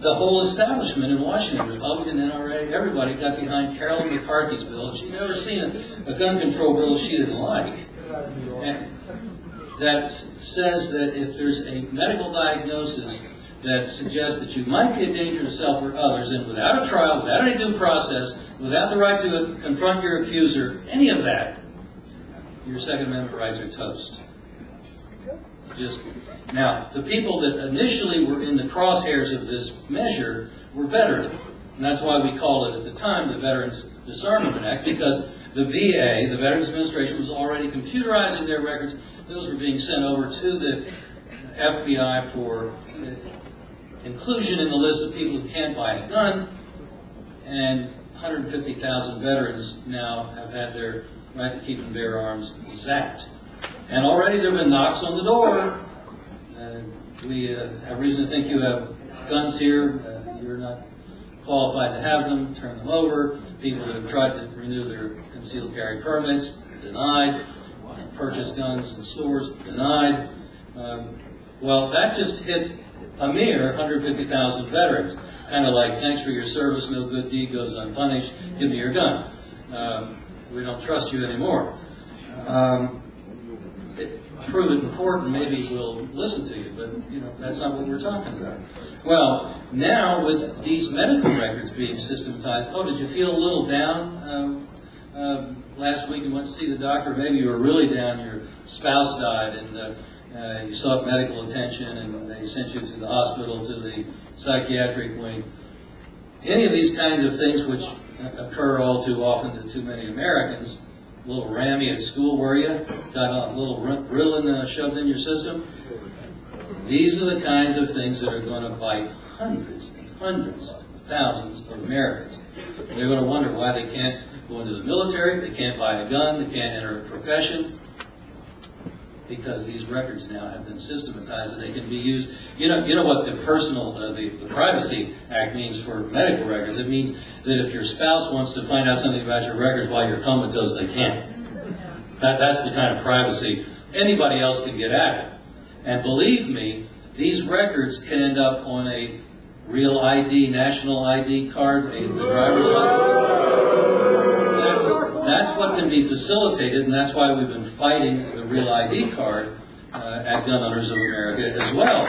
the whole establishment in Washington, Republican, NRA, everybody got behind Carolyn McCarthy's bill. She'd never seen a gun control bill she didn't like. And that says that if there's a medical diagnosis that suggests that you might be a danger to yourself or others, and without a trial, without any due process, without the right to confront your accuser, any of that, your Second Amendment rights are toast. Now, the people that initially were in the crosshairs of this measure were veterans. And that's why we called it at the time the Veterans Disarmament Act, because the VA, the Veterans Administration, was already computerizing their records. Those were being sent over to the FBI for inclusion in the list of people who can't buy a gun. And 150,000 veterans now have had their right to keep and bear arms zapped. And already there have been knocks on the door. We have reason to think you have guns here. You're not qualified to have them. Turn them over. People that have tried to renew their concealed carry permits, denied. Purchase guns in stores, denied. Well, that just hit a mere 150,000 veterans. Kind of like, thanks for your service, no good deed goes unpunished, give me your gun. We don't trust you anymore. Prove it in court and maybe we'll listen to you, but that's not what we're talking about. Well, now with these medical records being systematized, did you feel a little down last week? You went to see the doctor, maybe you were really down, your spouse died, and you sought medical attention, and they sent you to the hospital, to the psychiatric wing. Any of these kinds of things which occur all too often to too many Americans. A little rammy at school, were you? Got a little Ritalin shoved in your system? These are the kinds of things that are going to bite hundreds and hundreds of thousands of Americans. They're going to wonder why they can't go into the military, they can't buy a gun, they can't enter a profession, because these records now have been systematized and they can be used. You know what the Privacy Act means for medical records? It means that if your spouse wants to find out something about your records while you're comatose, they can't. That's the kind of privacy anybody else can get at it. And believe me, these records can end up on a real ID, national ID card, the driver's license. That's what can be facilitated, and that's why we've been fighting the real ID card at Gun Owners of America as well.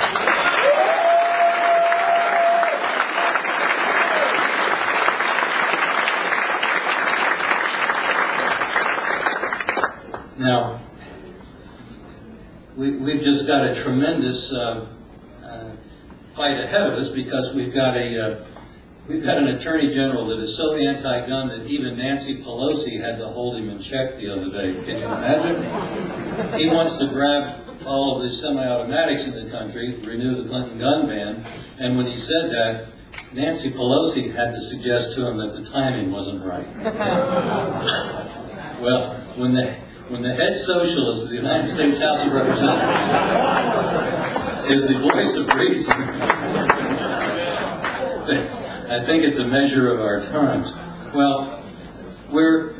Now, we've just got a tremendous fight ahead of us, because we've got an Attorney General that is so anti-gun that even Nancy Pelosi had to hold him in check the other day. Can you imagine? He wants to grab all of the semi-automatics in the country, renew the Clinton gun ban, and when he said that, Nancy Pelosi had to suggest to him that the timing wasn't right. Well, when the head socialist of the United States House of Representatives is the voice of reason, I think it's a measure of our times. Well, we're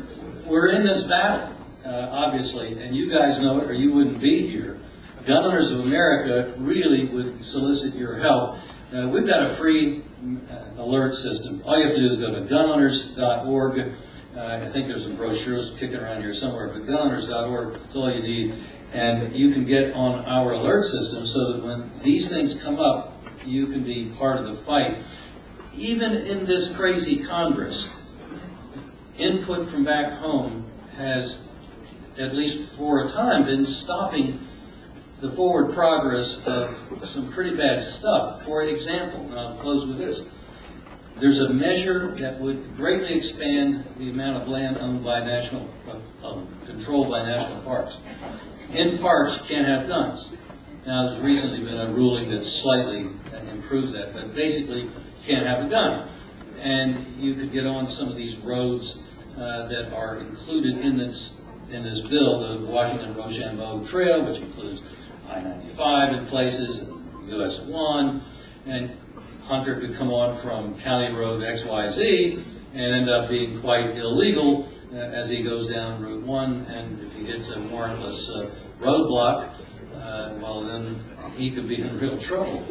in this battle, obviously, and you guys know it or you wouldn't be here. Gun Owners of America really would solicit your help. We've got a free alert system. All you have to do is go to gunowners.org. I think there's some brochures kicking around here somewhere, but gunowners.org is all you need. And you can get on our alert system so that when these things come up, you can be part of the fight. Even in this crazy Congress, input from back home has, at least for a time, been stopping the forward progress of some pretty bad stuff. For example, and I'll close with this, there's a measure that would greatly expand the amount of land owned by controlled by national parks. In parks, you can't have guns. Now, there's recently been a ruling that slightly improves that, but basically, you can't have a gun. And you could get on some of these roads that are included in this bill, the Washington-Rochambeau Trail, which includes I-95 in places, and US 1, and Hunter could come on from County Road XYZ and end up being quite illegal as he goes down Route 1, and if he hits a warrantless roadblock, well then he could be in real trouble.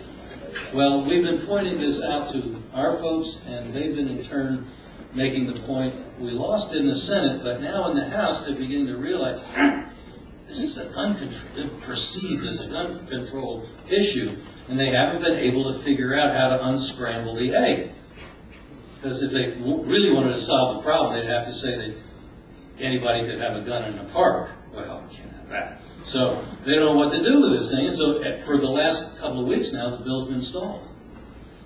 Well, we've been pointing this out to our folks, and they've been in turn making the point. We lost in the Senate, but now in the House they're beginning to realize this is perceived as a gun control issue, and they haven't been able to figure out how to unscramble the egg. Because if they really wanted to solve the problem, they'd have to say that anybody could have a gun in a park. Well, we can't have that. So they don't know what to do with this thing. And so for the last couple of weeks now, the bill's been stalled.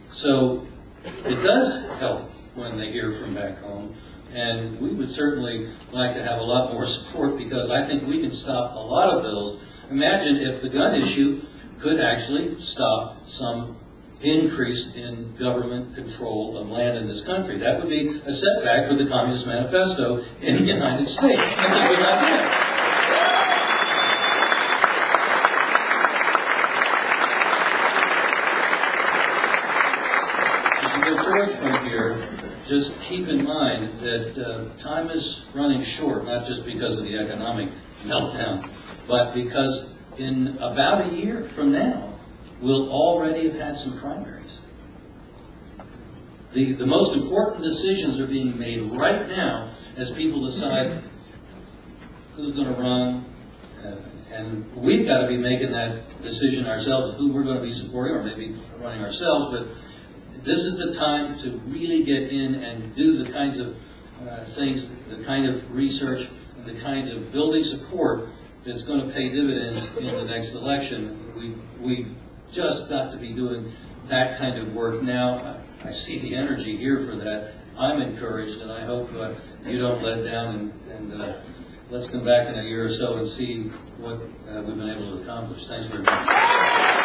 So it does help when they hear from back home. And we would certainly like to have a lot more support, because I think we can stop a lot of bills. Imagine if the gun issue could actually stop some increase in government control of land in this country. That would be a setback for the Communist Manifesto in the United States. That's a good idea. As you go forward from here, just keep in mind that time is running short, not just because of the economic meltdown, but because in about a year from now, we'll already have had some primaries. The most important decisions are being made right now as people decide who's going to run, and we've got to be making that decision ourselves of who we're going to be supporting, or maybe running ourselves. But this is the time to really get in and do the kinds of things, the kind of research, and the kind of building support that's going to pay dividends in the next election. We just got to be doing that kind of work now. I see the energy here for that. I'm encouraged, and I hope you don't let down, and let's come back in a year or so and see what we've been able to accomplish. Thanks very much.